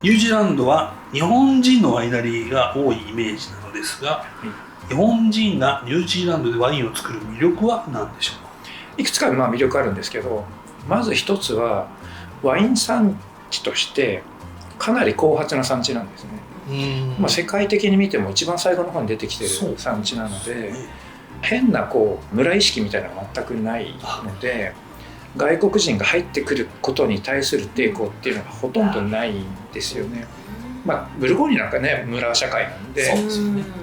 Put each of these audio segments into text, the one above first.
ニュージーランドは日本人のワイナリーが多いイメージなのですが、日本人がニュージーランドでワインを作る魅力は何でしょうか？いくつか魅力あるんですけど、まず一つはワイン産地としてかなり後発な産地なんですね。世界的に見ても一番最後の方に出てきてる産地なので、変な村意識みたいなのが全くないので、外国人が入ってくることに対する抵抗っていうのがほとんどないんですよね。ブルゴーニュなんかね、村社会なんで、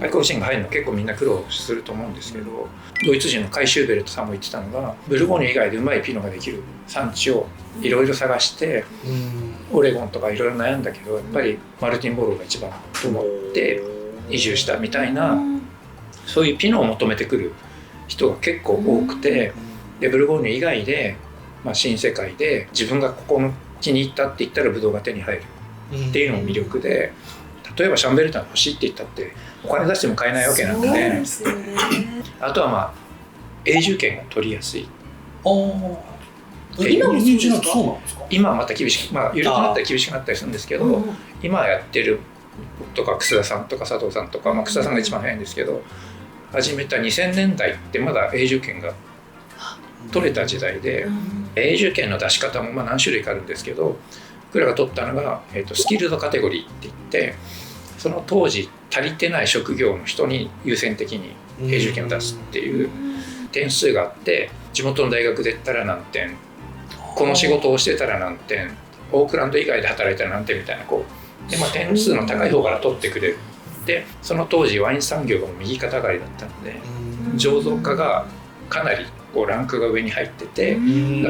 外国人が入るの結構みんな苦労すると思うんですけど、ドイツ人のカイ・シューベルトさんも言ってたのが、ブルゴーニュ以外でうまいピノができる産地をいろいろ探して、オレゴンとかいろいろ悩んだけど、やっぱりマルティンボローが一番と思って移住したみたいな、そういうピノを求めてくる人が結構多くて、でブルゴーニュ以外で、新世界で自分がここの気に入ったって言ったらブドウが手に入るっていうのも魅力で、例えばシャンベルタン欲しいって言ったってお金出しても買えないわけなので、あとは永住権が取りやすい。今もニュージーランドそうなんですか？今はまた厳しく、緩くなったり厳しくなったりするんですけど、今やってるとか楠田さんとか佐藤さんとか、楠田さんが一番早いんですけど、始めた2000年代ってまだ永住権が取れた時代で、永住権の出し方も何種類かあるんですけど、僕らが取ったのが、スキルドカテゴリーって言って、その当時足りてない職業の人に優先的に永住権を出すっていう点数があって、地元の大学出たら何点、この仕事をしてたら何点、オークランド以外で働いたら何点みたいなで、点数の高い方から取ってくれる。でその当時ワイン産業が右肩上がりだったので、醸造家がかなりランクが上に入ってて、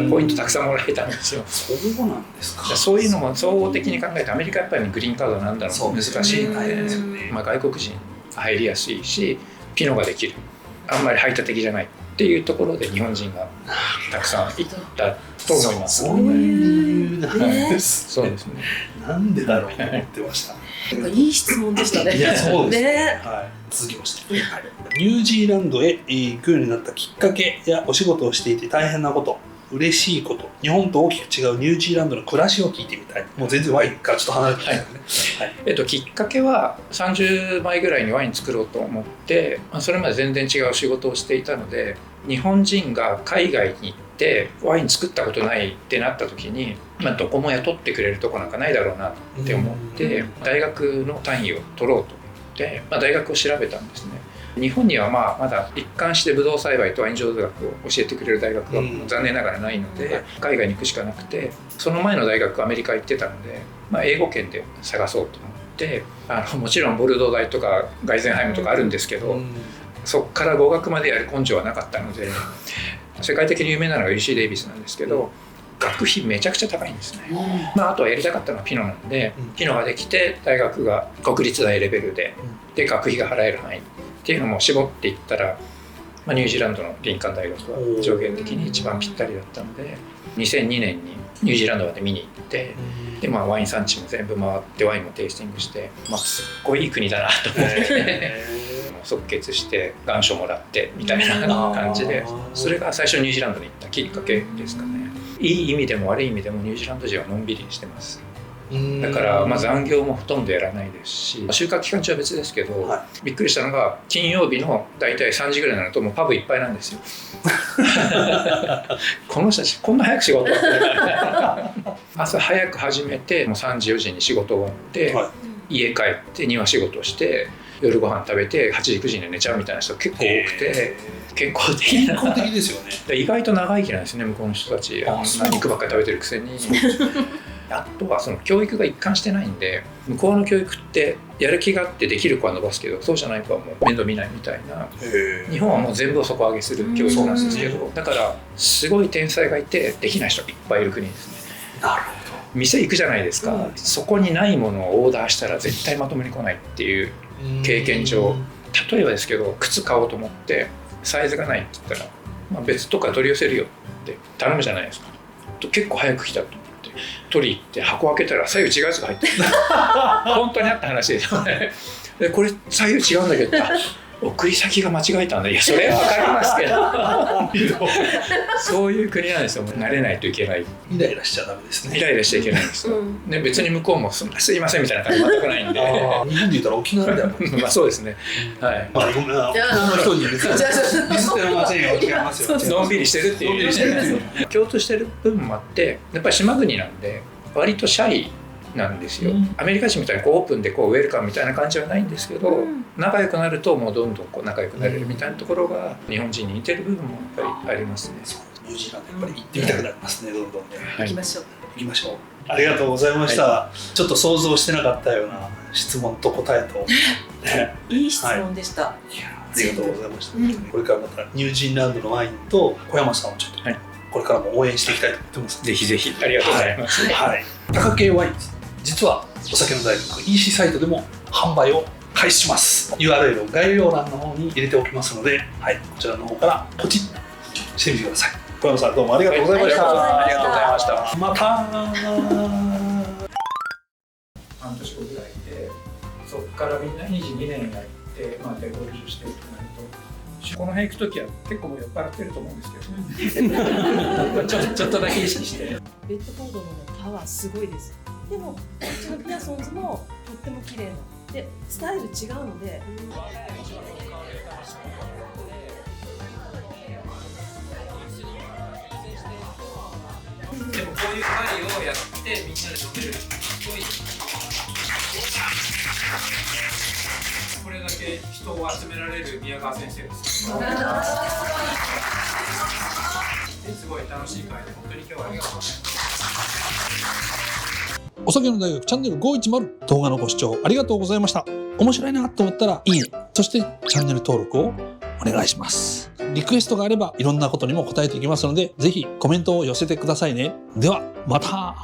ポイントたくさんもらえたんですよ。そうなんですか。そういうのも総合的に考えて、アメリカやっぱりグリーンカードなんだろう難しいので、外国人入りやすいし、ピノができる、あんまり排他的じゃないっていうところで日本人がたくさん行ったと思います。そういう理由なんです。そうですね。なんでだろうと思ってました。いい質問でしたね。いや、そうですね。続きまして、ニュージーランドへ行くようになったきっかけやお仕事をしていて大変なこと、嬉しいこと、日本と大きく違うニュージーランドの暮らしを聞いてみたい。もう全然ワインからちょっと離れてきたんですね。きっかけは30枚ぐらいにワイン作ろうと思って、それまで全然違う仕事をしていたので、日本人が海外に行ってワイン作ったことないってなった時に、どこも雇ってくれるとこなんかないだろうなって思って、大学の単位を取ろうと思って、大学を調べたんですね。日本にはまだ一貫してブドウ栽培とワイン醸造学を教えてくれる大学が残念ながらないので、海外に行くしかなくて、その前の大学アメリカ行ってたので、英語圏で探そうと思って、もちろんボルドー大とかガイゼンハイムとかあるんですけど、そこから合格までやる根性はなかったので、世界的に有名なのが UC デイビスなんですけど、学費めちゃくちゃ高いんですね。あとはやりたかったのはピノなんで、ピノができて大学が国立大レベルで、学費が払える範囲っていうのも絞っていったら、ニュージーランドの林間大学は条件的に一番ぴったりだったので、2002年にニュージーランドまで見に行って、でワイン産地も全部回ってワインもテイスティングして、すっごいいい国だなと思って即決して願書もらってみたいな感じで、それが最初ニュージーランドに行ったきっかけですかね。いい意味でも悪い意味でもニュージーランド人はのんびりしてます。だから残業もほとんどやらないですし、収穫期間中は別ですけど、びっくりしたのが金曜日の大体3時ぐらいになるともうパブいっぱいなんですよ。この人たちこんな早く仕事朝早く始めてもう3時4時に仕事終わって、家帰って庭仕事して、夜ご飯食べて8時9時に寝ちゃうみたいな人結構多くて、健康的ですよね。意外と長生きなんですね、向こうの人たち。肉ばっかり食べてるくせに。あとはその教育が一貫してないんで、向こうの教育ってやる気があってできる子は伸ばすけど、そうじゃない子はもう面倒見ないみたいな。日本はもう全部を底上げする教育なんですけど、だからすごい天才がいてできない人がいっぱいいる国ですね。なるほど。店行くじゃないですか、そこにないものをオーダーしたら絶対まともに来ないっていう経験上、例えばですけど靴買おうと思ってサイズがないって言ったら、別とか取り寄せるよって頼むじゃないですか。結構早く来たと思って取り行って箱開けたら左右違うやつが入ってる本当にあった話ですよね。でこれ左右違うんだけど、送り先が間違えたんだ。いやそれは分かりますけどそういう国なんですよ。慣れないといけない。イライラしちゃダメですね。イライラしちゃいけないんですよ、ね、別に向こうもすいませんみたいな感じ全くないんで日本で言ったら沖縄ではまあそうですね、はい、まあ、ごめんな、他の人にディスってませんよ。違いますよ。のんびりしてるっていう共通してる部分もあって、やっぱり島国なんで割とシャイなんですよ、アメリカ人みたいにこうオープンでこうウェルカムみたいな感じはないんですけど、仲良くなるともうどんどんこう仲良くなれるみたいなところが日本人に似てる部分もやっぱりありますね。ニュージーランドやっぱり行ってみたくなりますね、どんどんね。行きましょう。行きましょう。ありがとうございました、ちょっと想像してなかったような質問と答えと、ね、いい質問でした、いやありがとうございました、これからまたニュージーランドのワインと小山さんをちょっと、これからも応援していきたいと思ってます。ぜひぜひありがとうございます、はい高系ワイン実はお酒の大学 EC サイトでも販売を開始します。 URL を概要欄の方に入れておきますので、はい、こちらの方からポチッとしてみてください。小山さんどうもありがとうございました、ありがとうございました。また半年後ぐらいで、そこからみんな22年やって、まあ、で50してるとなると、この辺行くときは結構もう酔っ払ってると思うんですけどちょっとだけ意識してレッドコードの、ね、パワーすごいです。でもこっちのピアソンズもとっても綺麗なでスタイル違うので、でもこういう会をやってみんなで飲めるすごいこれだけ人を集められる宮川先生です。すごい楽しい会で本当に今日はありがとうございます。お酒の大学チャンネル510動画のご視聴ありがとうございました。面白いなと思ったらいいね、そしてチャンネル登録をお願いします。リクエストがあればいろんなことにも答えていきますので、ぜひコメントを寄せてくださいね。ではまた。